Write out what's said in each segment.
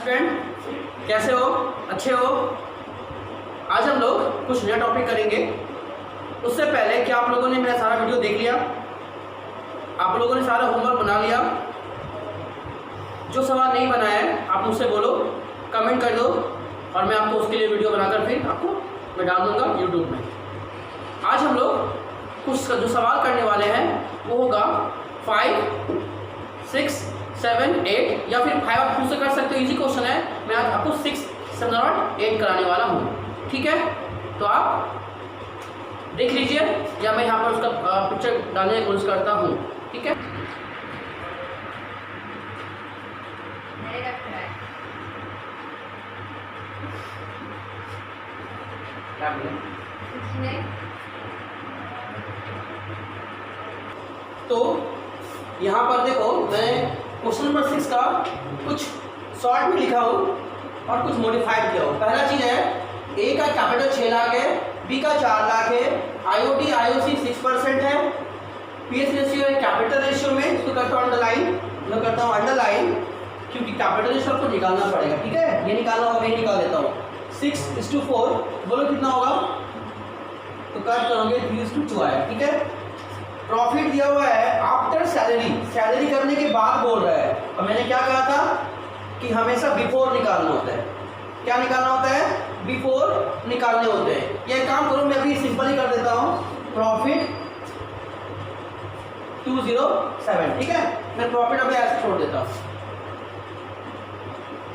Friend, कैसे हो? अच्छे हो? आज हम लोग कुछ नया टॉपिक करेंगे। उससे पहले क्या आप लोगों ने मेरा सारा वीडियो देख लिया? आप लोगों ने सारा होमवर्क बना लिया? जो सवाल नहीं बनाया है आप मुझसे बोलो, कमेंट कर दो और मैं आपको उसके लिए वीडियो बनाकर फिर आपको मैं डाल दूँगा यूट्यूब में। आज हम लोग कुछ जो सवाल करने वाले हैं वो होगा 5, 6, 7, 8 या फिर 5 आप खुद से कर सकते हो, इजी क्वेश्चन है। मैं आज आपको 6, 7 और 8 कराने वाला हूँ, ठीक है? तो आप देख लीजिए या मैं यहाँ पर उसका पिक्चर डालने की कोशिश करता हूँ, ठीक है? तो यहाँ पर देखो, मैं क्वेश्चन नंबर 6 का कुछ शॉर्ट में लिखा हूँ और कुछ मॉडिफाइड किया हूँ। पहला चीज़ है, ए का कैपिटल 6 लाख है, बी का 4 लाख है, आईओटी आईओसी 6% है, पीएस रेशियो है कैपिटल रेशियो में, इसको करता हूँ अंडरलाइन, मैं करता हूँ अंडरलाइन क्योंकि कैपिटल रेशियो आपको निकालना पड़ेगा, ठीक है? ये निकालना होगा, मैं निकाल देता हूँ। 6:4 बोलो कितना होगा? तो कट करोगे 3:2 आया, ठीक है? प्रॉफिट दिया हुआ है आफ्टर सैलरी, सैलरी करने के बाद बोल रहा है। और मैंने क्या कहा था कि हमेशा बिफोर निकालना होता है। क्या निकालना होता है? बिफोर निकालने होते हैं। ये काम करो, मैं अभी सिंपल ही कर देता हूँ। प्रॉफिट 207, ठीक है? मैं प्रॉफिट अभी ऐसे छोड़ देता हूँ,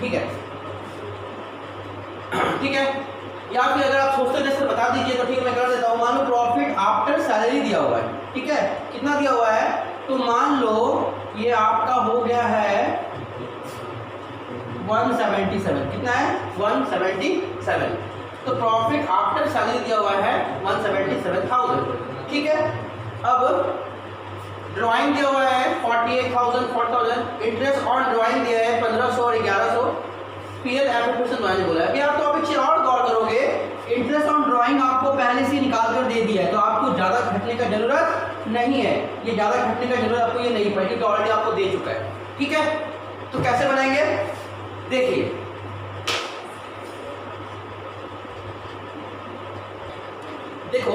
ठीक है? ठीक है, या फिर अगर आप सोचते जैसे बता दीजिए तो ठीक है, मैं कर देता हूँ। मान लो प्रॉफिट आफ्टर सैलरी दिया हुआ है, ठीक है? कितना दिया हुआ है? तो मान लो ये आपका हो गया है 177। कितना है? 177। तो प्रॉफिट आफ्टर सैलरी दिया हुआ है 177,000, ठीक है? अब ड्राइंग दिया हुआ है 48,000, 4,000। इंटरेस्ट ऑन ड्राइंग दिया है 1500 और 1100। पीएल एप्लीकेशन मैंने बोला है। अभी आप तो आप एक चीज और गौर करोगे, इंटरेस्ट ऑन ड्राइंग आपको पहले से निकाल कर दे दिया है, तो आपको ज़्यादा घटने का जरूरत नहीं है। ये ज़्यादा घटने का जरूरत आपको ये नहीं पड़ेगी, क्योंकि ऑलरेडी आपको दे चुका है, ठीक है? तो कैसे बनाएंगे देखिए। देखो,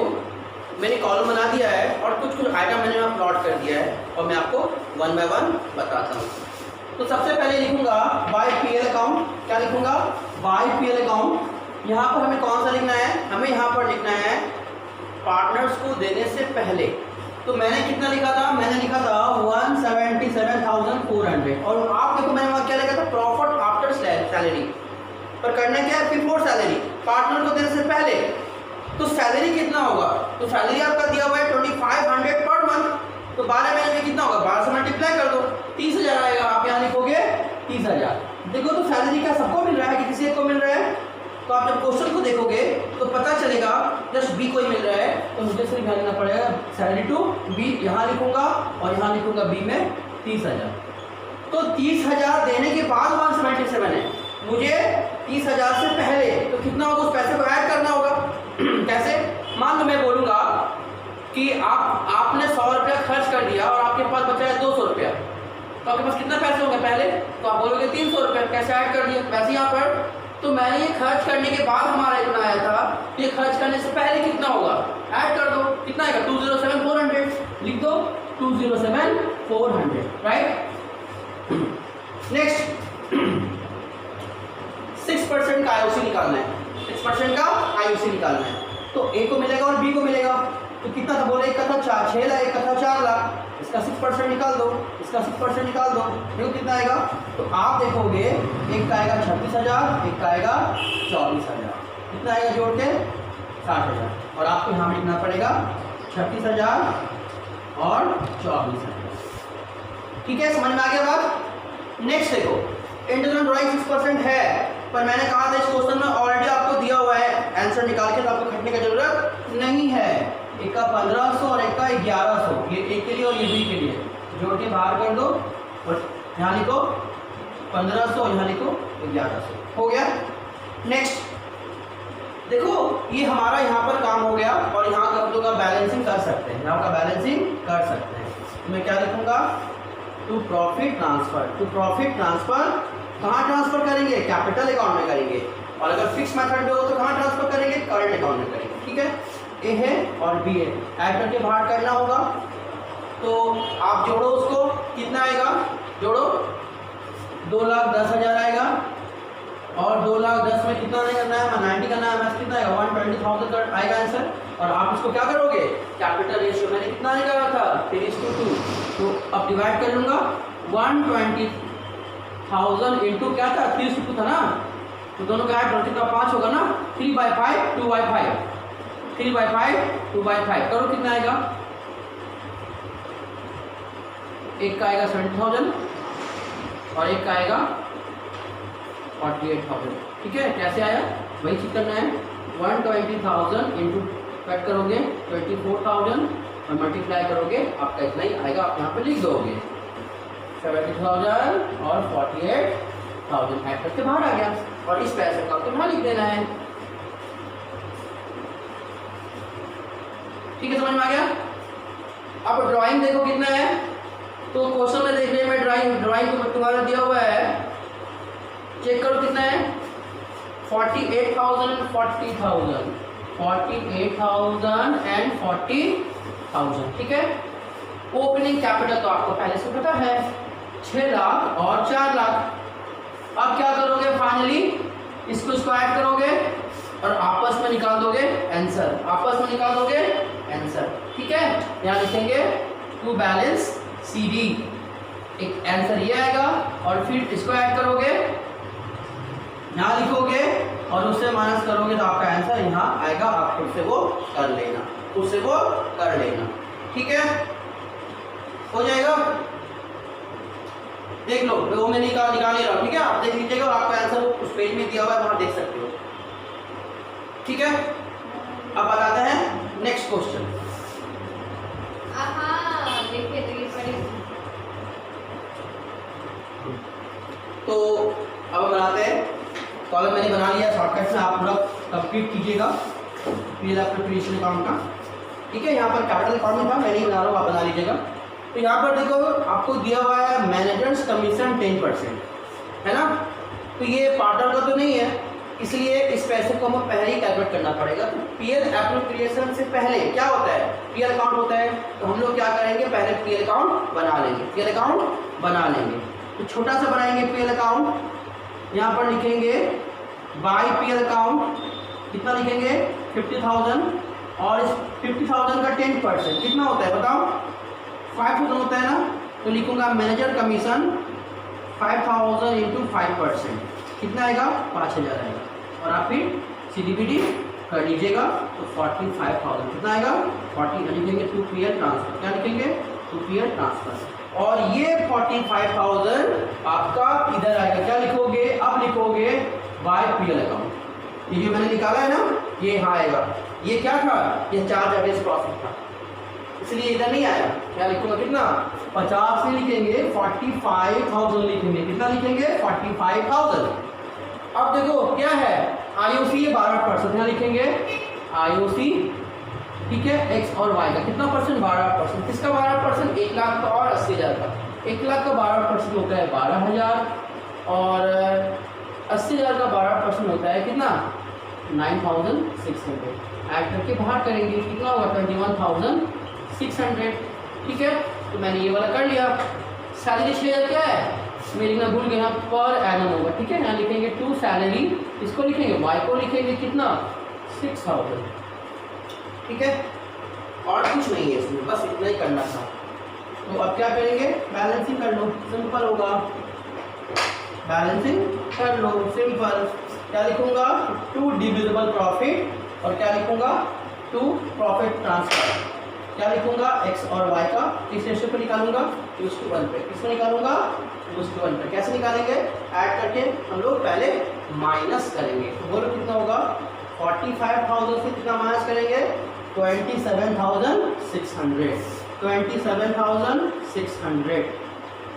मैंने कॉलम बना दिया है और कुछ कुछ आइटम मैंने यहाँ प्लॉट कर दिया है और मैं आपको 1 बाय 1 बताता हूँ। तो सबसे पहले लिखूंगा बाय पीएल अकाउंट। क्या लिखूंगा? By PL account. यहाँ पर हमें कौन सा लिखना है? हमें यहाँ पर लिखना है पार्टनर्स को देने से पहले। तो मैंने कितना लिखा था? मैंने लिखा था 177,400। और आप देखो मैंने वहाँ क्या लिखा था? Profit after salary. पर करना क्या है? बिफोर सैलरी, पार्टनर को देने से पहले। तो सैलरी कितना होगा? तो सैलरी आपका दिया हुआ है 2500 पर मंथ। तो 12 महीने में कितना होगा? 12 से मल्टीप्लाई कर दो, 30,000 आएगा। आप यहाँ लिखोगे 30,000। देखो, तो सैलरी क्या सबको मिल रहा है कि किसी एक को मिल रहा है? तो आप जब क्वेश्चन को देखोगे तो पता चलेगा जस्ट बी को ही मिल रहा है, तो मुझे सिर्फ ध्यान देना पड़ेगा सैलरी टू बी। यहाँ लिखूंगा और यहाँ लिखूंगा बी में 30,000। तो 30,000 देने के बाद 177 है, मुझे 30,000 से पहले तो कितना होगा? उस पैसे को ऐड करना होगा। कैसे? मान लो मैं बोलूँगा कि आपने 100 रुपया खर्च कर दिया और आपके पास बचा है 200 रुपया, तो आपके पास कितना पैसे होंगे पहले? तो आप बोलोगे 300 रुपया। कैसे ऐड कर दिया पैसे यहाँ पर? तो मैंने ये खर्च करने के बाद हमारा इतना आया था, ये खर्च करने से पहले कितना होगा? ऐड कर दो, कितना आएगा? 207,400 लिख दो, 207,400, राइट? नेक्स्ट 6% का आईओसी निकालना है। 6% का आईओसी निकालना है। तो ए को मिलेगा और बी को मिलेगा। तो कितना था? बोले एक का था 6 लाख, एक का था 4 लाख। इसका 6% निकाल दो, इसका 6% निकाल दो, देखो कितना आएगा? तो आप देखोगे एक का आएगा 36,000, एक का आएगा 24,000। कितना आएगा जोड़ के? 60,000। और आपको यहाँ लिखना पड़ेगा 36,000 और 24,000। ठीक है, समझ में आ गया बात? नेक्स्ट देखो, इंटरेस्ट ऑन ड्राइंग 6% है, पर मैंने कहा था इस क्वेश्चन में ऑलरेडी आपको दिया हुआ है आंसर निकाल के, तो आपको खटने की जरूरत नहीं है। एक का 1500 और एक का 1100, ये एक के लिए और ये बी के लिए। जोड़ के बाहर कर दो और यहाँ लिखो 1500 और यहाँ लिखो 1100। हो गया? नेक्स्ट देखो, ये हमारा यहाँ पर काम हो गया और यहाँ का हम लोग बैलेंसिंग कर सकते हैं, यहाँ का बैलेंसिंग कर सकते हैं। तो मैं क्या लिखूंगा? To profit transfer. To profit transfer कहाँ ट्रांसफर करेंगे? कैपिटल अकाउंट में करेंगे। और अगर फिक्स मेथड पे हो तो कहाँ ट्रांसफर करेंगे? करंट अकाउंट में करेंगे। ठीक है, ए है और बी है, ऐड करके बाहर करना होगा। तो आप जोड़ो उसको, कितना आएगा? जोड़ो, 2,10,000 आएगा और 2,10,000 में कितना नहीं करना है? 90 करना है, मैथ कितना आएगा? 120,000 का आएगा आंसर। और आप इसको क्या करोगे? कैपिटल रेशियो मैंने कितना निकाला था? 3:2। तो अब डिवाइड कर लूँगा, 120,000 इंटू क्या था? 3:2 था ना, तो दोनों का ऐड कितना? 5 होगा ना। 3/5 2/5, 3/5 2/5 करो, कितना आएगा? एक का आएगा 70,000 और एक का आएगा 48,000। ठीक है, कैसे आया? वही चीज करना है। 120,000 इंटू कट करोगे 24,000 और मल्टीप्लाई करोगे, आपका इतना ही आएगा। आप यहाँ पे लिख दोगे 70,000 और 48,000 ऐड करके बाहर आ गया। और इस पैसे का आपको यहाँ लिख देना है। ठीक है, समझ में आ गया? अब ड्राइंग देखो कितना है। तो क्वेश्चन में देखने में ड्राइंग को तुम्हारा दिया हुआ है, चेक करो कितना है? 48,000 and 40,000, 48,000 and 40,000। ठीक है, ओपनिंग कैपिटल तो आपको पहले से पता है, 6 लाख और 4 लाख। अब क्या करोगे? फाइनली इसको ऐड करोगे और आपस में निकाल दोगे आंसर, आपस में निकाल दोगे आंसर। ठीक है, यहाँ लिखेंगे टू बैलेंस CD, एक आंसर ये आएगा। और फिर इसको ऐड करोगे, यहाँ लिखोगे और उससे माइनस करोगे तो आपका आंसर यहाँ आएगा। आप खुद से वो कर लेना, खुद से वो कर लेना। ठीक है, हो जाएगा। देख लो, वो मैं निकाल ही रहा हूँ। ठीक है, आप देख लीजिएगा और आपका आंसर उस पेज में दिया हुआ है, वहाँ देख सकते हो। ठीक है, अब बताते हैं नेक्स्ट क्वेश्चन। तो अब हम बनाते हैं, कॉलम मैंने बना लिया शॉर्टकट में, आप पूरा कंप्लीट कीजिएगा फिर आप प्रिपरेशन अकाउंट का। ठीक है, यहाँ पर कैपिटल अकाउंट में था, मैं नहीं बना रहा हूँ, आप बना लीजिएगा। तो यहाँ पर देखो आपको दिया हुआ है मैनेजर्स कमीशन 10%, है ना। तो ये पार्टनर का तो नहीं है, इसलिए इस पैसे को हमें पहले ही कैलकुलेट करना पड़ेगा। तो पीएल एप्रोप्रिएशन से पहले क्या होता है? पीएल अकाउंट होता है। तो हम लोग क्या करेंगे? पहले पीएल अकाउंट बना लेंगे, पीएल अकाउंट बना लेंगे। तो छोटा सा बनाएंगे पीएल अकाउंट। यहाँ पर लिखेंगे बाय पीएल अकाउंट, कितना लिखेंगे? 50,000 और इस 50,000 का 10% कितना होता है बताओ? 5,000 होता है ना। तो लिखूंगा मैनेजर कमीशन 5,000 इंटू 5%, कितना आएगा? 5,000 आएगा। और आप फिर CDBD कर लीजिएगा तो 45,000 कितना आएगा? 40 लिखेंगे टू पीएल ट्रांसफर, क्या लिखेंगे? To PL transfer. और ये 45,000 आपका इधर आएगा, क्या लिखोगे? अब लिखोगे बाय पीएल अकाउंट। ये जो मैंने निकाला है ना, ये यहाँ आएगा। ये क्या था? ये चार्ज अगेंस्ट प्रॉफिट था, इसलिए इधर नहीं आया। क्या लिखूंगा? कितना? 50 से लिखेंगे 45,000 लिखेंगे, कितना लिखेंगे? 45,000। अब देखो क्या है? IOC 12%, यहाँ लिखेंगे IOC। ठीक है, एक्स और वाई का कितना परसेंट? 12%। किसका 12%? 1 लाख का और 80,000 का। 1 लाख का 12% होता है 12,000 और 80,000 का 12% होता है कितना? 9,600। ऐड करके बाहर करेंगे, कितना होगा? 21,600। ठीक है, तो मैंने ये वाला कर लिया। सैलरी शेयर क्या है? मेरी ना भूल गया, पर एनम होगा। ठीक है, यहाँ लिखेंगे टू सैलरी, इसको लिखेंगे, वाई को लिखेंगे कितना? 6,000। ठीक है, और कुछ नहीं है इसमें, बस इतना ही करना था। तो अब क्या करेंगे? बैलेंसिंग कर लो, सिंपल होगा। बैलेंसिंग कर लो, सिंपल। क्या लिखूंगा? टू डिविजिबल प्रॉफिट और क्या लिखूंगा? To profit transfer. क्या लिखूंगा? एक्स और वाई का किस रेशियो पे निकालूंगा? 2:1 पे। किसको निकालूंगा? 2:1 पे। कैसे निकालेंगे? ऐड करके हम लोग पहले माइनस करेंगे। तो बोलो कितना होगा? 45,000 से कितना माइनस करेंगे? 27,600। 27,600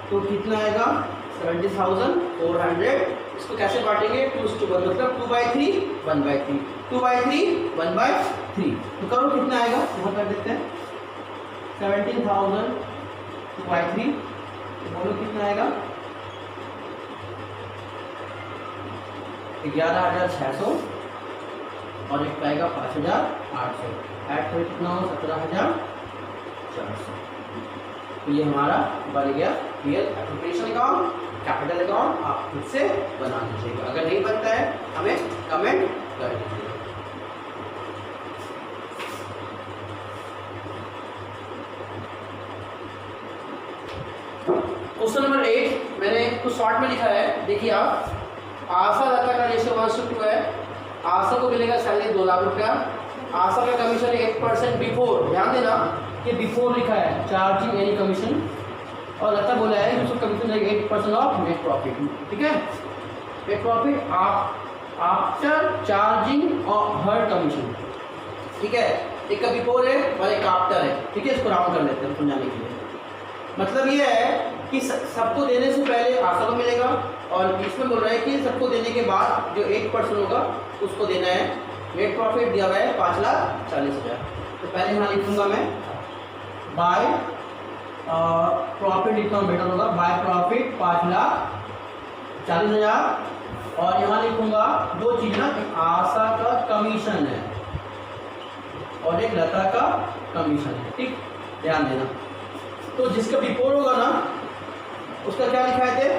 तो कितना आएगा? 70,400। इसको कैसे बांटेंगे? 2:1 मतलब 2/3 1/3 2/3 1/3। तो करो कितना आएगा? यहाँ कर देते हैं 17,000 2/3। तो बोलो कितना आएगा? 11,600 और एक पाएगा 5,800, ऐड कर कितना हो 17,400। तो ये हमारा बन गया real appropriation account, capital account. आप खुद से बना लीजिएगा, अगर नहीं बनता है हमें कमेंट कर दीजिएगा। क्वेश्चन नंबर 8 मैंने कुछ शॉर्ट में लिखा है, देखिए आप। आशा लता का रेशियो 1:2 है। आशा को मिलेगा सैलरी 2 लाख रुपया। आशा का कमीशन 8% बिफोर, ध्यान देना कि बिफोर लिखा है, चार्जिंग एनी कमीशन। और लता बोला है कि उसका कमीशन है 8% ऑफ नेट प्रॉफिट, ठीक है। नेट प्रॉफिट आफ्टर चार्जिंग और हर कमीशन, ठीक है। एक का बिफोर है और एक आफ्टर है, ठीक है। इसको राउंड कर लेते हैं समझाने के लिए। मतलब ये है कि सबको देने से पहले आशा को मिलेगा, और इसमें बोल रहा है कि सबको देने के बाद जो 8% होगा उसको देना है। नेट प्रॉफिट दिया हुआ है 5,40,000। तो पहले यहाँ लिखूंगा मैं बाय प्रॉफिट, लिखता हूँ बेटर होगा, बाय प्रॉफिट 5,40,000। और यहाँ लिखूंगा दो चीज़ ना, एक आशा का कमीशन है और एक लता का कमीशन है, ठीक, ध्यान देना। तो जिसका बिफोर होगा ना उसका क्या लिखा है थे,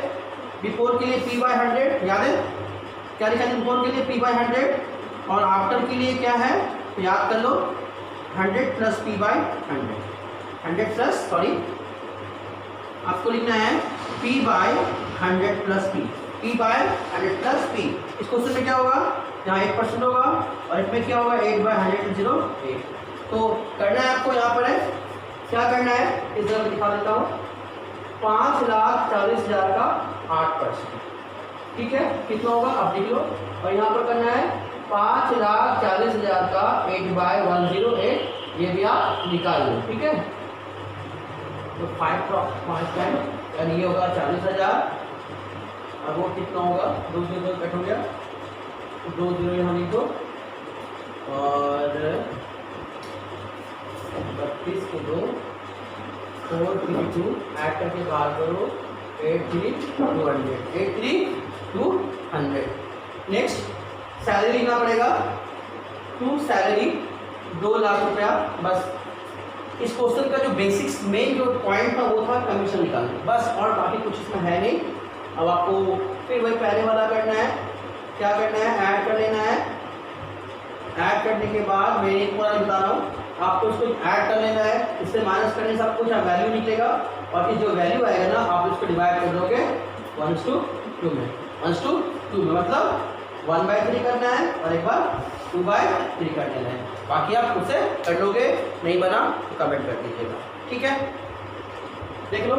बिफोर के लिए P/100, याद है क्या लिखा है बिफोर के लिए P/100, और आफ्टर के लिए क्या है तो याद कर लो 100 प्लस P/100, 100 प्लस सॉरी आपको लिखना है P/100 plus P/100 plus P। इस क्वेश्चन में क्या होगा, यहाँ 8% होगा और इसमें क्या होगा 8/100 तो करना है आपको, यहाँ पर है क्या करना है, इस जगह पर दिखा देता हूँ, 5,40,000 का 8%, ठीक है। कितना होगा आप देख लो, और यहाँ पर करना है 5,40,000 का 8/108, ये भी आप निकाल लो, ठीक है। तो 5 टाइम यानी ये होगा 40,000। अब वो कितना होगा, 2 0 कट हो गया, 2 0 यहाँ लिख दो, और 32 को 2 4 3 2 ऐड करके बाहर करो 8,3,200। नेक्स्ट सैलरी लिखना पड़ेगा, टू सैलरी 2 लाख रुपया। बस इस क्वेश्चन का जो बेसिक्स मेन जो पॉइंट था वो था कमीशन निकालना, बस, और बाकी कुछ इसमें है नहीं। अब आपको फिर वही पहले वाला करना है, क्या करना है, ऐड कर लेना है। ऐड करने के बाद मैं एक पूरा बता रहा हूँ, आपको इसको ऐड कर लेना है, इससे माइनस करने से आपको क्या वैल्यू निकलेगा, और फिर जो वैल्यू आएगा ना आप इसको डिवाइड कर दोगे 1:2 में, 1:2 में मतलब 1/3 करना है और एक बार 2/3 कर देना है। बाकी आप खुद से कर लोगे, नहीं बना तो कमेंट कर दीजिएगा, ठीक है। देख लो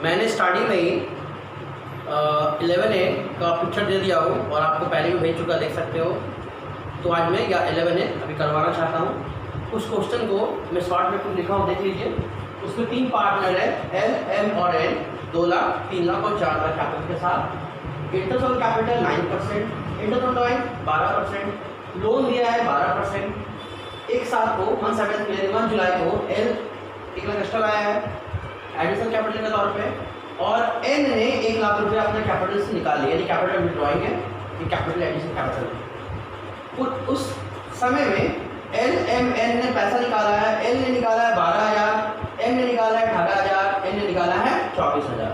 मैंने स्टार्टिंग में ही 11A का पिक्चर दे दिया हो और आपको पहले भी भेज चुका, देख सकते हो। तो आज मैं या 11A अभी करवाना चाहता हूँ। उस क्वेश्चन को मैं शॉर्ट में कुछ लिखा हूँ, देख लीजिए। उसमें 3 पार्टनर है, L, M और N, 2 लाख, 3 लाख और 4 लाख कैपिटल के साथ। Interest on capital 9%, interest on drawing 12%, loan दिया है 12%। एक साथ को 1 जुलाई को L 1 लाख एक्स्ट्रा लाया है एडिशनल कैपिटल के तौर पे, और N ने 1 लाख रुपया अपने कैपिटल से निकाल लिया, यानी कैपिटल विड्रॉइंग है, ये कैपिटल एडिशन कैपिटल। उस समय में L, M, N ने पैसा निकाला है। L ने निकाला है 12,000, M ने निकाला है 18,000, N ने निकाला है 24,000।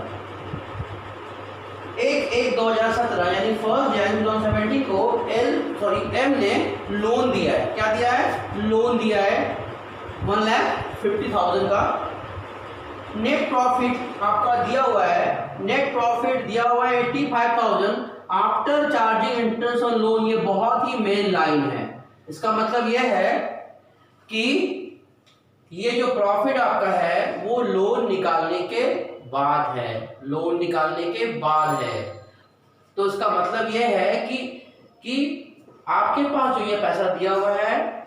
1/1/2017 यानी 1 जनवरी 2017 को M ने लोन दिया है, क्या दिया है, लोन दिया है 1,50,000 का। नेट प्रॉफिट आपका दिया हुआ है, नेट प्रॉफिट दिया हुआ है 85,000 after charging interest on loan. ये बहुत ही मेन लाइन है, इसका मतलब यह है कि ये जो प्रॉफिट आपका है वो लोन निकालने के बाद है, लोन निकालने के बाद है। तो इसका मतलब यह है कि आपके पास जो ये पैसा दिया हुआ है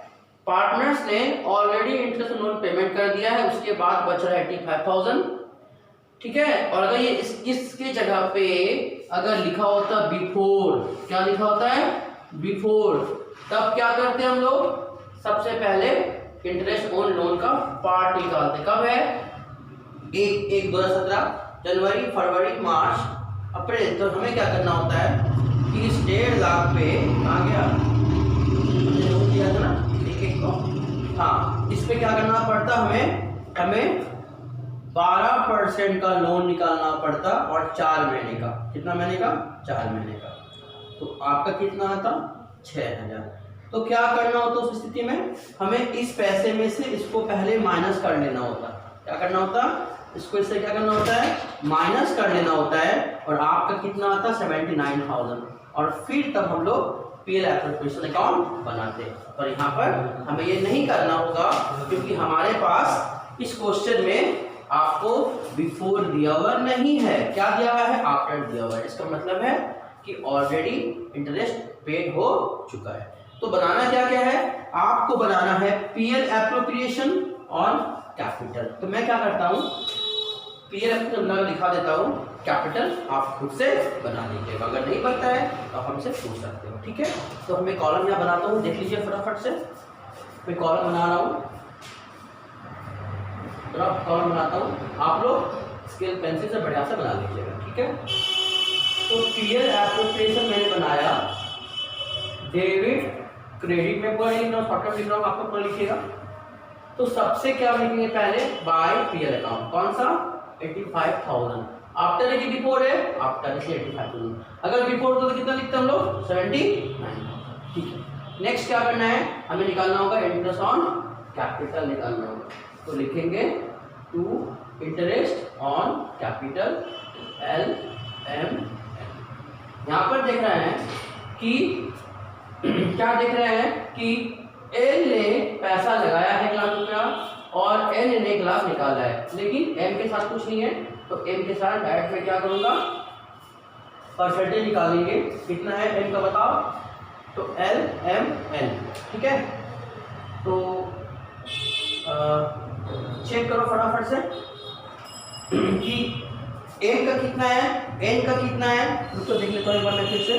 पार्टनर्स ने ऑलरेडी इंटरेस्ट लोन पेमेंट कर दिया है, उसके बाद बच रहा है 85,000, ठीक है। और अगर ये इसके जगह पे अगर लिखा होता बिफोर, क्या लिखा होता है बिफोर, तब क्या करते हैं हम लोग, सबसे पहले इंटरेस्ट ऑन लोन का पार्ट निकालते। कब है, 1/1/2017, जनवरी, फरवरी, मार्च, अप्रैल। तो हमें क्या करना होता है कि इस 1.5 लाख पे आ गया, हमने नोट किया था ना एक को, हाँ, इस पे क्या करना पड़ता हमें 12% का लोन निकालना पड़ता और 4 महीने का। कितना महीने का, 4 महीने का। तो आपका कितना आता, 6000। तो क्या करना होता उस स्थिति में, हमें इस पैसे में से इसको पहले माइनस कर लेना होता। क्या करना होता, इसको इससे क्या करना होता है, माइनस कर लेना होता है। और आपका कितना आता, 79,000। और फिर तब हम लोग पीएल एप्रोप्रिएशन अकाउंट बनाते हैं। और यहाँ पर हमें ये नहीं करना होगा क्योंकि हमारे पास इस क्वेश्चन में आपको बिफोर दिया हुआ नहीं है, क्या दिया हुआ है, आफ्टर दिया हुआ है। इसका मतलब है कि ऑलरेडी इंटरेस्ट पेड हो चुका है। तो बनाना क्या क्या है, आपको बनाना है पीएल एप्रोप्रिएशन और कैपिटल। तो मैं क्या करता हूँ, पीएल एप्रोप्रिएशन लिखा देता हूँ, कैपिटल आप खुद से बना लीजिएगा। अगर नहीं बनता है तो आप हमसे पूछ सकते हो, ठीक है। तो मैं कॉलम यहाँ बनाता हूँ, देख लीजिए फटाफट से। मैं कॉलम बना रहा हूँ, कॉलम बनाता हूँ, आप लोग स्केल पेंसिल से बढ़िया से बना लीजिएगा, ठीक है। तो पीएल एप्रोप्रिएशन मैंने बनाया, डेबिट क्रेडिट में पूरा लिख रहा हूँ, शॉर्टकट लिख रहा हूँ, आपको पूरा लिखिएगा। तो सबसे क्या लिखेंगे पहले, बाय पीएल अकाउंट, कौन सा, 85,000। आफ्टर है कि बिफोर है, आफ्टर है 85,000। अगर बिफोर तो कितना लिखते हैं हम लोग, 79,000, ठीक है। नेक्स्ट क्या करना है, हमें निकालना होगा इंटरेस्ट ऑन कैपिटल निकालना होगा। तो लिखेंगे to interest on capital LM। यहाँ पर देख रहे हैं कि क्या देख रहे हैं कि एल ने पैसा लगाया है 1 लाख रुपया और एन ने 1 लाख निकाला है, लेकिन एम के साथ कुछ नहीं है। तो एम के साथ डायरेक्ट में क्या करूंगा, परसेंटेज निकालेंगे, कितना है एम का बताओ, तो LMN, ठीक है। तो चेक करो फटाफट से कि एम का कितना है, एन का कितना है, रुको देख लेता हूं एक बार मैं फिर से।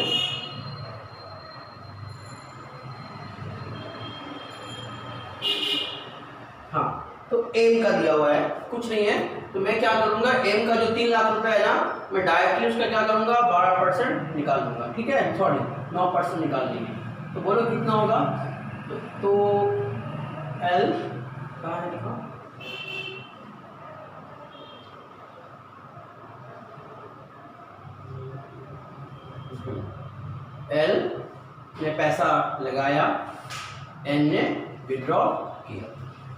हाँ, तो एम का दिया हुआ है, कुछ नहीं है। तो मैं क्या करूंगा, एम का जो 3 लाख रुपए है ना, मैं डायरेक्टली उसका क्या करूंगा, 12% निकाल दूंगा, ठीक है, सॉरी 9% निकाल देंगे। तो बोलो कितना होगा, तो एल कहाँ है लिखा, एल ने पैसा लगाया, एन ने विड्रॉ किया।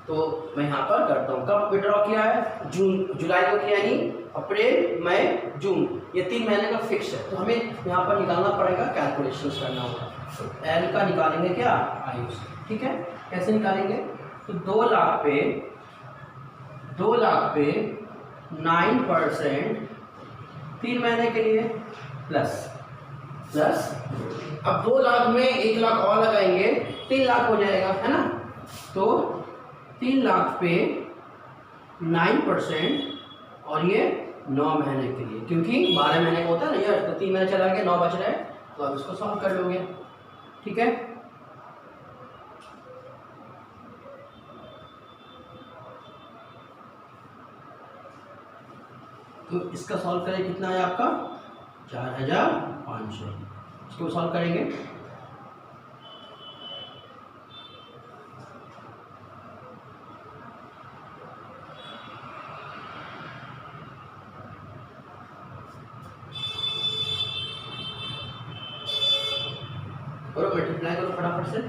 तो मैं यहाँ पर करता हूँ, कब विड्रॉ किया है, जुलाई को किया, यानी अप्रैल मई जून, ये 3 महीने का फिक्स है। तो हमें यहाँ पर निकालना पड़ेगा, कैलकुलेशंस करना होगा। तो एल का निकालेंगे क्या, आयुष, ठीक है। कैसे निकालेंगे, तो 2 लाख पे 9% 3 महीने के लिए प्लस अब 2 लाख में 1 लाख और लगाएंगे, 3 लाख हो जाएगा, है ना। तो 3 लाख पे 9% और ये 9 महीने के लिए, क्योंकि 12 महीने का होता है ना यार, तो 3 महीने चला गया, 9 बच रहा है, तो आप इसको सॉल्व कर लोगे, ठीक है। तो इसका सॉल्व करें, कितना है आपका 4,500। इसको सॉल्व करेंगे, और मल्टीप्लाई करो फटाफट से।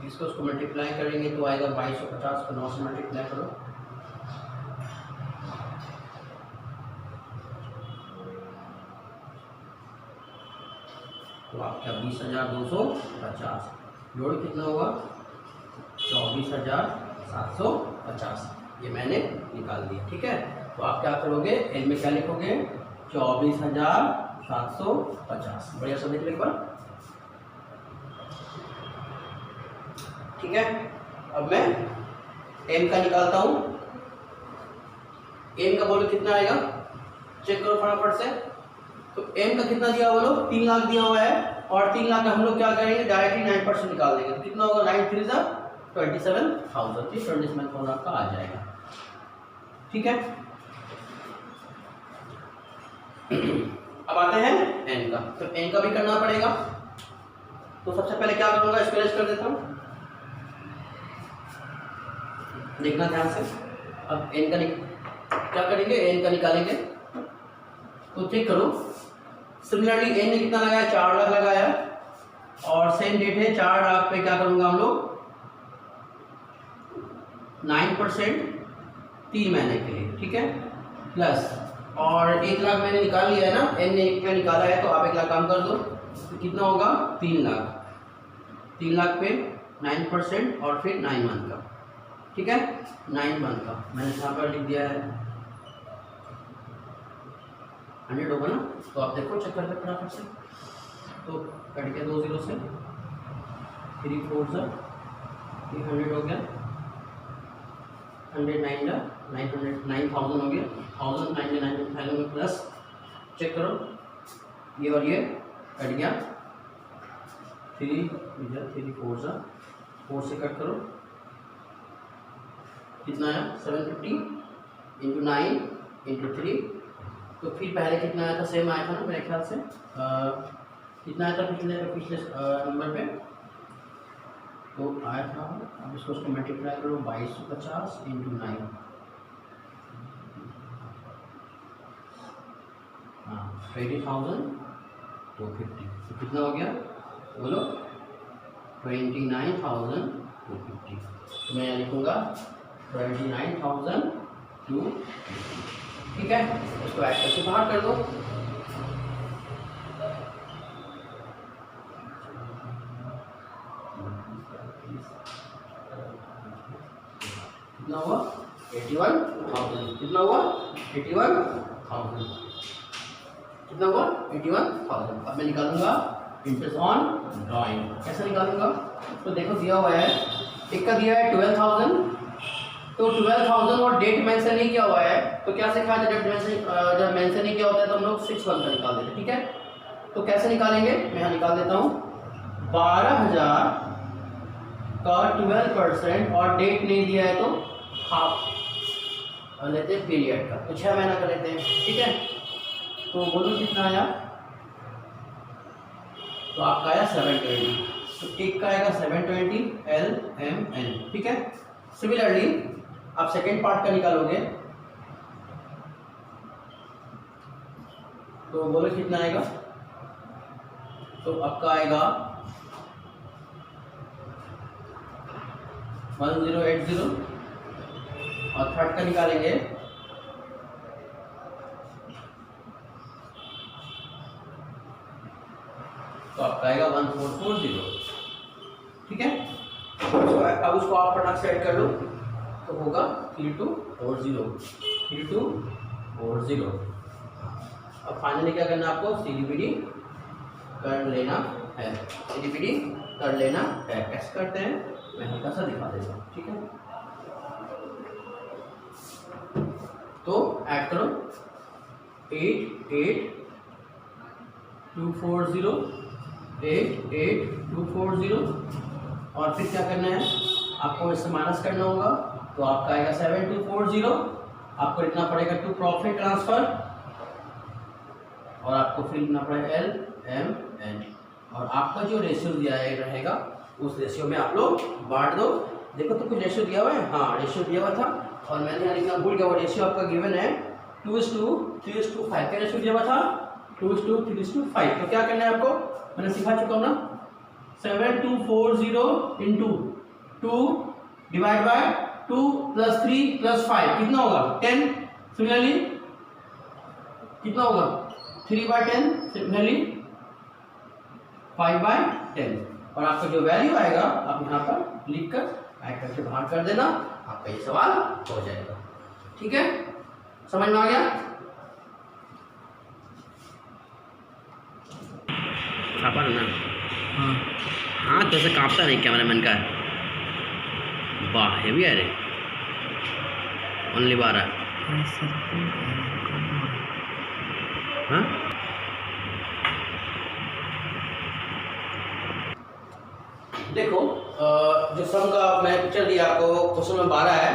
इसको उसको मल्टीप्लाई करेंगे तो आएगा 2250 को 9 से मल्टीप्लाई करो, तो आपका 20,250 जोड़ कितना होगा, 24,750। ये मैंने निकाल दिया, ठीक है। तो आप क्या करोगे, एल में क्या लिखोगे, 24,750। बढ़िया सब देख लो एक बार, ठीक है, अब मैं एम का निकालता हूँ। एम का बोलो कितना आएगा, चेक करो फटाफट से। तो एम का कितना दिया बोलो, 3 लाख दिया हुआ है, और 3 लाख का हम लोग क्या करेंगे, डायरेक्टली 9% निकाल देंगे। तो कितना होगा, 9 3 27,000, 27,000 आपका आ जाएगा। ठीक है, अब आते हैं एन का। तो एन का भी करना पड़ेगा। तो सबसे पहले क्या करूंगा, इसको रेस्ट कर देता हूँ, देखना ध्यान से। अब एन का क्या करेंगे, एन का निकालेंगे। तो चेक करो, सिमिलरली एन ने कितना लगाया, 4 लाख लगाया, और सेम डेट है 4 लाख पे क्या करूंगा हम लोग, 9% 3 महीने के लिए। ठीक है, प्लस और 1 लाख मैंने निकाल लिया है ना, एन ने 1 निकाला है, तो आप 1 लाख कम कर दो, तो कितना होगा, 3 लाख। 3 लाख पे 9% और फिर 9 मंथ का। ठीक है, 9 मंथ का मैंने यहाँ पर लिख दिया है 100 होगा ना। तो आप देखो चेक करके फटाफट से। तो कट गया 2 0 से, 3 4 से 300 हो गया, 109 9,000 हो गया, 1,099 में प्लस चेक करो, ये और ये कट गया, 3 4 से 4 से कट करो, कितना आया, 750 इंटू 9 इंटू 3। तो फिर पहले कितना आया था, सेम आया था ना मेरे ख्याल से, कितना आया था पिछले नंबर पे, तो आया था, अब इसको मल्टीप्लाई करो, 2250 इंटू 9, हाँ 20,250। तो कितना हो गया बोलो, 29,250। तो मैं लिखूँगा 29,250। ठीक है, उसको ऐड करके बाहर कर दो। कितना हुआ, 81,000। कितना हुआ, 81,000। कितना हुआ, 81,000। अब मैं निकालूंगा इंटरेस्ट ऑन ड्राइंग। कैसे निकालूंगा, तो देखो दिया हुआ है, एक का दिया है 12,000, तो 12,000 और डेट मेंशन नहीं किया हुआ है, तो क्या सिखाया था, डेट मेंशन जब मेंशन नहीं किया होता है तो हम लोग 6 मंथ का निकाल देते हैं। ठीक है, तो कैसे निकालेंगे, मैं यहाँ निकाल देता हूँ, 12,000 का 12% और डेट नहीं दिया है तो हाफ लेते हैं पीरियड का, तो 6 महीना का लेते हैं। ठीक है, तो बोलो कितना आया, तो आपका आया 720। तो एक का आएगा 720 LMN। ठीक है, सिमिलरली आप सेकेंड पार्ट का निकालोगे, तो बोलो कितना आएगा, तो आपका आएगा 1080, और थर्ड का निकालेंगे तो आपका आएगा 1440। ठीक है, अब उसको आप फटाक से ऐड कर लो, तो होगा 3240। अब फाइनली क्या करना है आपको, CDPD कर लेना है। CDPD कर लेना है। कैसे करते हैं मैं हल्का सा दिखा देता हूँ। ठीक है, तो ऐड करो 88,240 88,240, और फिर क्या करना है आपको, इससे माइनस करना होगा, तो आपका आएगा 7240। आपको लिखना पड़ेगा टू प्रॉफिट ट्रांसफर, और आपको फिर लिखना पड़ेगा LMN, और आपका जो रेशियो दिया रहेगा उस रेशियो में आप लोग बांट दो। देखो तो कुछ रेशियो दिया हुआ है, हाँ रेशियो दिया हुआ था, और मैंने यहाँ लिखना भूल गया, वो रेशियो आपका गिवन है 2:3:5 का रेशियो दिया हुआ था, 2:3:5। तो क्या करना है आपको, मैंने सिखा चुका हूँ ना, 7240 इंटू 2 डिवाइड बाय 2 + 3 + 5 कितना होगा, 10। सिमिलरली कितना होगा, 3/10, सिमिलरली 5/10, और आपका जो वैल्यू आएगा आप यहाँ पर लिख कर ऐड करके बाहर कर देना, आपका ये सवाल हो जाएगा। ठीक है, समझ में आ गया। छापा ना, हाँ तो ऐसे कांपता नहीं, कैमरा मैन का है। वाह ये भी है रे, ओनली 12। हाँ देखो जो सम का मैं पिक्चर दिया आपको, क्वेश्चन नंबर 12 है।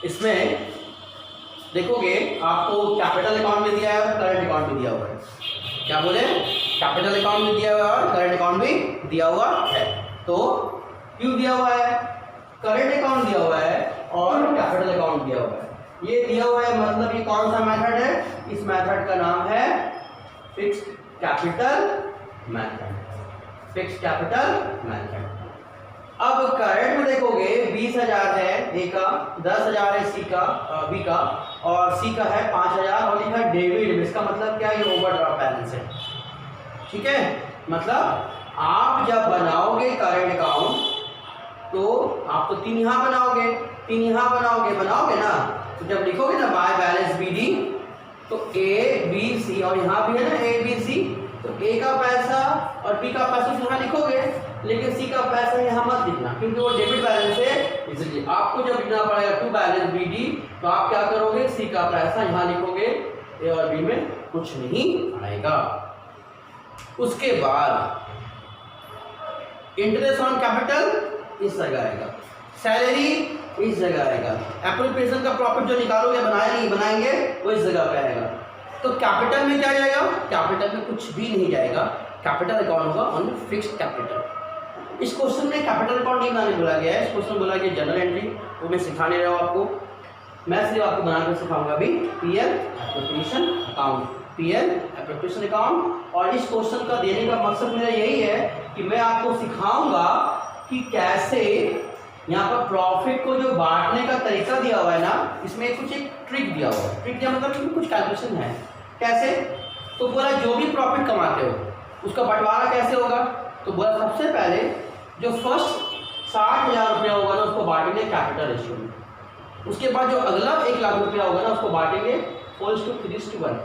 इसमें देखोगे आपको कैपिटल अकाउंट भी दिया है और करंट अकाउंट भी दिया हुआ है। क्या बोले? कैपिटल अकाउंट भी दिया हुआ है और करंट अकाउंट भी दिया हुआ है। तो क्यों दिया हुआ है? करंट अकाउंट दिया हुआ है और कैपिटल अकाउंट दिया हुआ है। ये दिया हुआ है मतलब ये कौन सा मेथड है? इस मेथड का नाम है fixed capital method. Fixed capital method. अब करंट में देखोगे 20,000 है ए का, 10,000 है सी का, बी का, और सी का है 5,000 और लिखा है डेबिट। इसका मतलब क्या है? ये ओवरड्राफ्ट बैलेंस है। ठीक है, मतलब आप जब बनाओगे करंट अकाउंट तो आप तो 3 यहाँ बनाओगे, 3 यहाँ बनाओगे ना। तो जब लिखोगे ना बाय बैलेंस बीडी, तो ए बी सी, और यहाँ भी है ना ए बी सी, तो ए का पैसा और बी का पैसा यहाँ लिखोगे, लेकिन सी का पैसा यहाँ मत लिखना क्योंकि वो डेबिट बैलेंस है। इसलिए आपको जब लिखना पड़ेगा टू बैलेंस बी डी, तो आप क्या करोगे? सी का पैसा यहाँ लिखोगे, ए और बी में कुछ नहीं आएगा। उसके बाद इंटरेस्ट ऑन कैपिटल इस जगह आएगा, सैलरी इस जगह आएगा, एप्रोप्रिएशन का प्रॉफिट जो निकालोगे बनाएंगे वो इस जगह पे आएगा। तो कैपिटल में क्या जाएगा? कैपिटल में कुछ भी नहीं जाएगा। कैपिटल अकाउंट होगा ऑन फिक्स्ड कैपिटल। इस क्वेश्चन में कैपिटल अकाउंट नहीं बनाने बोला गया है, इस क्वेश्चन में बोला गया जनरल एंट्री, वो मैं सिखा नहीं रहा हूँ आपको। मैं सिर्फ आपको बनाकर सिखाऊंगा अभी PL appropriation account, PL appropriation account. और इस क्वेश्चन का देने का मकसद मेरा यही है कि मैं आपको सिखाऊंगा कि कैसे यहाँ पर प्रॉफिट को जो बांटने का तरीका दिया हुआ है ना, इसमें कुछ एक ट्रिक दिया हुआ है। ट्रिक क्या मतलब? कुछ कैलकुलेशन है। कैसे? तो बोला जो भी प्रॉफिट कमाते हो उसका बंटवारा कैसे होगा? तो बोला सबसे पहले जो फर्स्ट 60,000 रुपया होगा ना उसको बांटेंगे कैपिटल रेशियो में। उसके बाद जो अगला 1,00,000 रुपया होगा ना उसको बांटेंगे 4:3:1।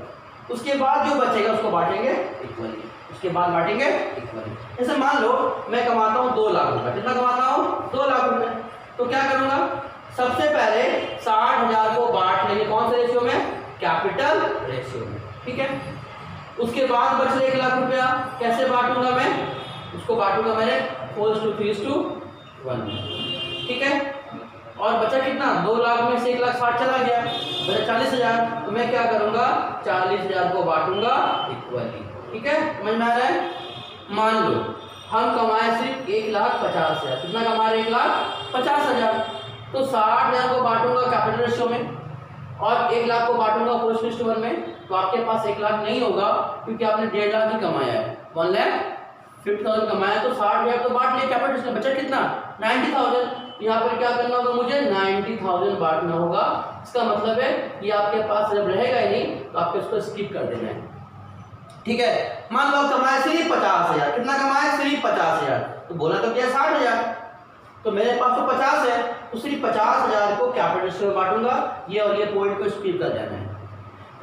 उसके बाद जो बचेगा उसको बांटेंगे इक्वली। उसके बाद बांटेंगे इक्वली। जैसे मान लो मैं कमाता हूँ 2 लाख रुपए। कितना कमाता हूँ? 2 लाख रुपए। तो क्या करूँगा? सबसे पहले 60,000 को बांट लेंगे कौन से रेशियो में? कैपिटल रेशियो में। ठीक है, उसके बाद बच रहे 1,00,000 रुपया कैसे बांटूंगा मैं? उसको बांटूंगा मैंने 4:3:1। ठीक है, और बचा कितना? 2 लाख में से 1,60,000 चला गया, बचा 40,000। तो मैं क्या करूंगा? 40,000 को बांटूंगा इक्वली। ठीक है, समझ में आ रहा है? मान लो हम कमाए सिर्फ 1,50,000। कितना कमा रहे? 1,50,000। तो 60,000 को बांटूंगा कैपिटल रेशियो में और 1,00,000 को बांटूंगा 4:1 में। तो आपके पास 1,00,000 नहीं होगा क्योंकि आपने 1.5 लाख ही कमाया है। 1,50,000 कमाया तो 60,000 तो बांट लिया कैपिटल रेशियो। बचा कितना? 90,000। यहाँ पर क्या करना होगा? मुझे 90,000 बांटना होगा। इसका मतलब है कि आपके पास जब रहेगा ही नहीं तो आपको इसको स्किप कर देना है। ठीक है, मान लो कमाए सिर्फ 50,000। कितना कमाए? सिर्फ 50,000। तो बोला तो क्या? 60,000। तो मेरे पास तो 50 है, तो सिर्फ 50,000 को कैपिटल रेशियो में बांटूंगा। ये और ये पॉइंट को स्किप कर देना है।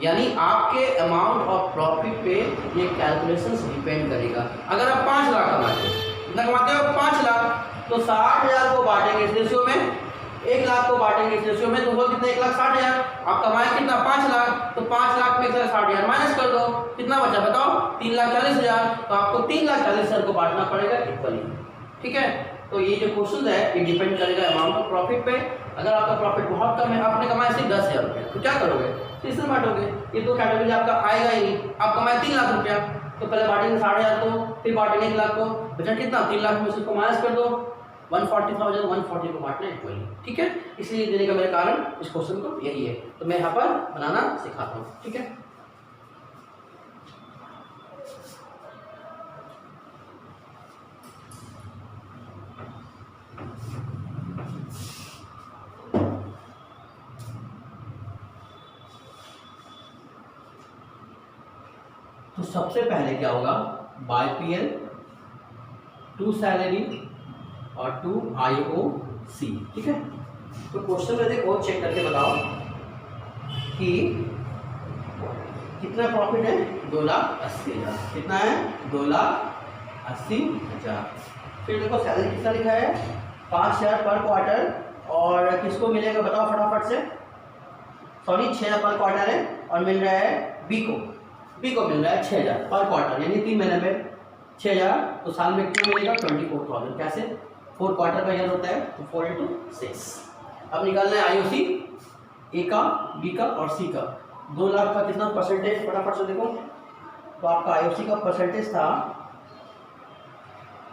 यानी आपके अमाउंट ऑफ प्रॉफिट पे ये कैलकुलेशंस डिपेंड करेगा। अगर आप 5 लाख कमाते हो, कितना कमाते हो? 5 लाख। तो 60,000 को बांटेंगे इस रेशियो में, 1,00,000 को बांटेंगे इस रेशियो में, तो वो कितना? 1,60,000। आप कमाए कितना? 5 लाख। तो 5 लाख में 1,60,000 माइनस कर दो, कितना बचा बताओ? 3,40,000। तो आपको 3,40,000 को बांटना पड़ेगा इक्वली। ठीक है, तो ये जो क्वेश्चन है ये डिपेंड करेगा अमाउंट ऑफ प्रॉफिट पे। अगर आपका प्रॉफिट बहुत कम है, आपने कमाया सिर्फ 10,000 रुपया, तो क्या करोगे? इसमें बांटोगे। ये तो कैटेगरी आपका आएगा ही नहीं। आप कमाए 3 लाख रुपया, तो पहले बांटेंगे 60,000 को, फिर बांटेंगे 1,00,000 को। बचा कितना? 3 लाख में से उसको माइनस कर दो, 140,000, 140 को बांटना इक्वली। ठीक है, इसलिए देने का मेरा कारण इस क्वेश्चन को यही है। तो मैं यहाँ पर बनाना सिखाता हूँ। ठीक है, तो सबसे पहले क्या होगा? बाय पीएल, टू सैलरी और टू आईओसी। ठीक है, तो क्वेश्चन में देखो, चेक करके बताओ कि कितना प्रॉफिट है? 2,80,000। कितना है? 2,80,000। फिर देखो सैलरी कितना लिखा है? 5,000 पर क्वार्टर, और किसको मिलेगा बताओ फटाफट से, सॉरी 6,000 पर क्वार्टर है, और मिल रहा है बी को मिल रहा है 6,000 पर क्वार्टर, यानी 3 महीने में 6,000, तो साल में कितना मिलेगा 24,000। कैसे, 4 क्वार्टर का ईयर होता है, तो 4 × 6। अब निकालना है आईओसी ए का, बी का और सी का। 2 लाख का कितना परसेंटेज, फटाफट से देखो, तो आपका आईओसी का परसेंटेज था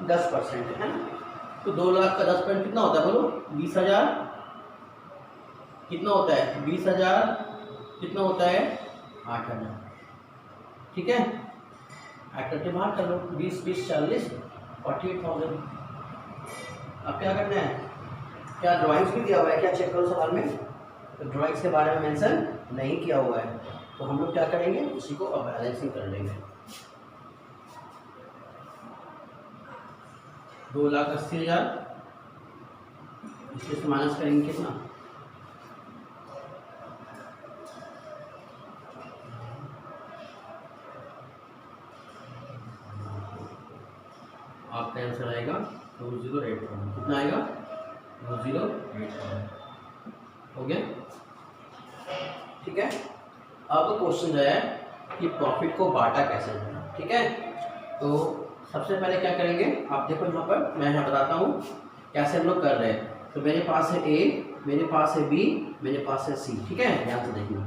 10% है ना, तो 2 लाख का 10% कितना होता है बोलो, 20,000 कितना होता है, 20,000 कितना होता है 8,000, ठीक है, ऐड करके बाहर कर लो, 20 20 40 48,000। अब क्या करना है, क्या ड्राइंग्स भी दिया हुआ है क्या, चेक करो सवाल में, तो ड्राइंग्स के बारे में मेंशन नहीं किया हुआ है, तो हम लोग क्या करेंगे, उसी को अब बैलेंसिंग कर लेंगे। 2,80,000 इसमें से माइनस करेंगे कितना, आपका आंसर आएगा 208000, कितना आएगा 208000, हो गया, ठीक है। अब क्वेश्चन जो है कि प्रॉफिट को बांटा कैसे जाए, ठीक है। तो सबसे पहले क्या करेंगे, आप देखो यहाँ पर, मैं यहाँ बताता हूँ कैसे हम लोग कर रहे हैं। तो मेरे पास है ए, मेरे पास है बी, मेरे पास है सी, ठीक है, ध्यान से देखना,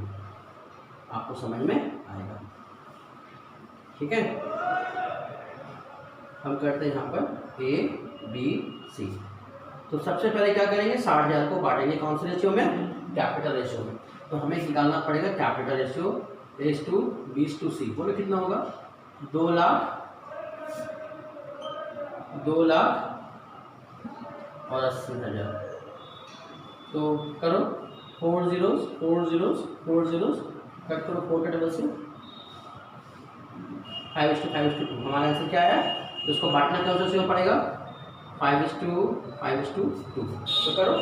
आपको समझ में आएगा, ठीक है। हम करते हैं यहाँ पर ए बी सी। तो सबसे पहले क्या करेंगे, 60,000 को बांटेंगे कौन से रेशियो में, कैपिटल रेशियो में। तो हमें निकालना पड़ेगा कैपिटल रेशियो A/B/C, बोलो कितना होगा, 2,80,000। तो करो 4 zeros 4 zeros 4 zeros, कट करो 4 का डबल से 5:5:2। हमारा आंसर क्या आया, तो इसको बांटना कौन सा रेशियो पड़ेगा, 5:2। तो करो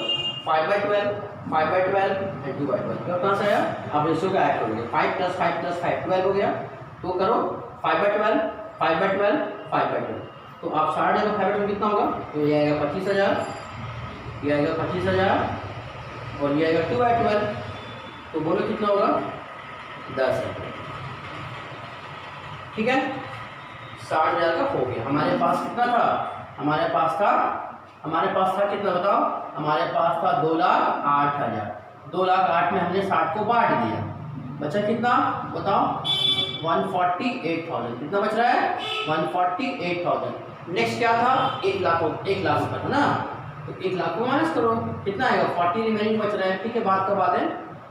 5/12 एंड 2/12, क्या कहाँ से आया, आप रेशियो का ऐड करोगे, 5 + 5 + 5 12 हो गया। तो करो 5/12 5/12। तो आप 60,000 का 5/12 कितना होगा, तो ये आएगा 25,000, ये आएगा 25,000, और ये आएगा 2/12। तो बोलो कितना होगा, 10,000, ठीक है। 60,000 का हो गया। हमारे पास कितना था, हमारे पास था कितना बताओ, हमारे पास था 2,08,000। 2,08,000 में हमने 60 को बांट दिया, बचा कितना बताओ, 148,000। कितना बच रहा है, 148,000। नेक्स्ट क्या था, 1 लाख रुपये था ना, तो 1 लाख को माइनस करो, कितना आएगा, 40 रिमेनिंग बच रहा है, ठीक है, बात का बात है।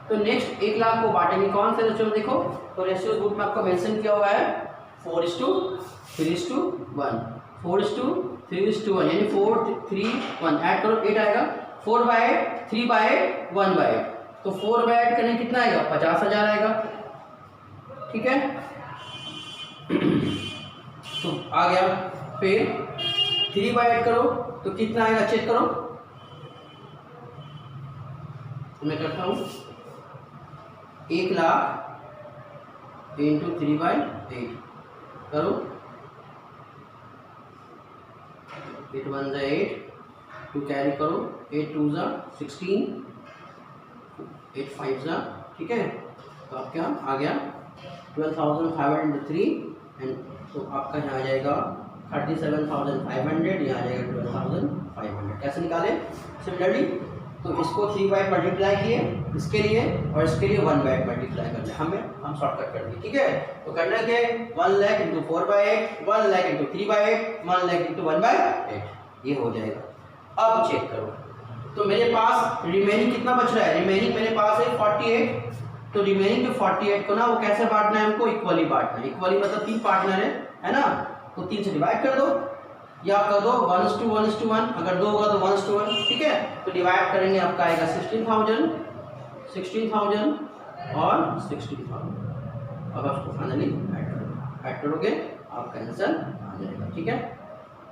तो नेक्स्ट 1 लाख को बांटेंगे कौन से रेशियो, देखो तो रेशियो बुक में आपको मेंशन किया हुआ है 4:3:1, 4:3:1, यानी 4:3:1, ऐड करो 8 आएगा, 4/8 3/8 1/8। तो 4/8 करने कितना आएगा, 50,000 आएगा, ठीक है। तो आ गया, फिर 3/8 करो तो कितना आएगा, चेक करो, मैं करता हूँ 1 लाख इंटू 3/8 करो, 8 1 जा 8, 2 कैरी करो, 8 2 जा 16, 8 5 जा, ठीक है। तो आप क्या आ गया 12,503 एंड, तो आपका यहाँ आ जाएगा 37,500, यहाँ आ जाएगा 12,500। कैसे निकाले, सिमिलरली तो इसको 3/8 मल्टीप्लाई किए इसके लिए, और इसके लिए 1/8 मल्टीप्लाई करना है, हम शॉर्टकट कर दिए, ठीक है। तो करना क्या है, 1 lakh into 4/8, 1 lakh into 3/8, 1 lakh into 1/8, ये हो जाएगा। अब चेक करो, तो मेरे पास रिमेनिंग कितना बच रहा है, रिमेनिंग मेरे पास है 48। तो रिमेनिंग जो 48 को ना, वो कैसे बांटना है, हमको इक्वली बांटना है। इक्वली मतलब 3 पार्टनर है ना, तो 3 से डिवाइड कर दो, या कर दो 1:1:1, अगर 2 होगा तो 1:1, ठीक है। तो डिवाइड करेंगे, आपका आएगा 16,000 और 16,000। अब आपको फाइनली ऐड करोगे, आपका आंसर आ जाएगा, ठीक है।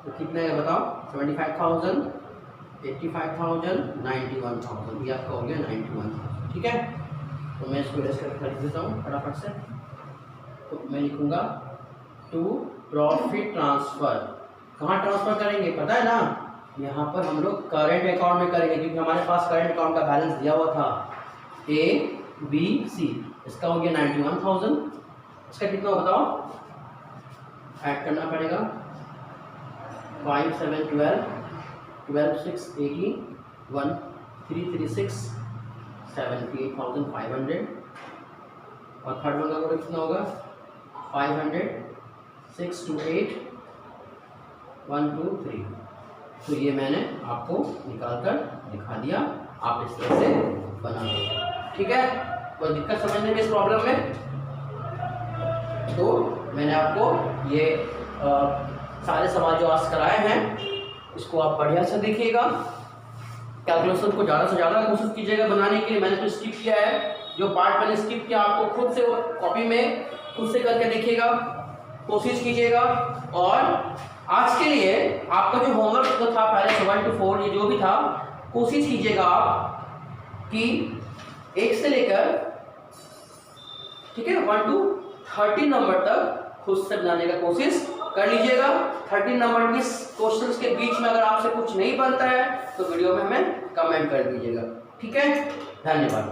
तो कितना है बताओ, 75,000 85,000 91,000, ये आपका हो गया 91,000, ठीक है। तो मैं इसको रेस्ट करके लिख देता हूँ फटाफट से। तो मैं लिखूँगा टू प्रॉफिट ट्रांसफ़र, कहाँ ट्रांसफ़र करेंगे पता है ना, यहाँ पर हम लोग करंट अकाउंट में करेंगे क्योंकि हमारे पास करंट अकाउंट का बैलेंस दिया हुआ था ABC, इसका हो गया 91,000। इसका कितना हो बताओ, ऐड करना पड़ेगा 5 7 12 12 6 18 1 3 3 6 78,500 और थर्ड वन का कोड कितना होगा 500 6 2 8 1 2 3। तो ये मैंने आपको निकाल कर दिखा दिया, आप इस तरह से बना लो। ठीक है, कोई दिक्कत समझने में इस प्रॉब्लम में? तो मैंने आपको ये सारे सवाल जो आज कराए हैं इसको आप बढ़िया से देखिएगा, कैलकुलेशन को ज़्यादा से ज़्यादा कोशिश कीजिएगा बनाने के लिए। मैंने तो स्किप किया है, जो पार्ट मैंने स्किप किया आपको खुद से कॉपी में खुद से करके देखिएगा, कोशिश कीजिएगा। और आज के लिए आपका जो होमवर्क जो था पहले 1 to 4 ये जो भी था, कोशिश कीजिएगा आप कि 1 से लेकर ठीक है 1 to 13 नंबर तक खुद से बनाने का कोशिश कर लीजिएगा। 13 नंबर के क्वेश्चंस के बीच में अगर आपसे कुछ नहीं बनता है तो वीडियो में हमें कमेंट कर दीजिएगा। ठीक है, धन्यवाद।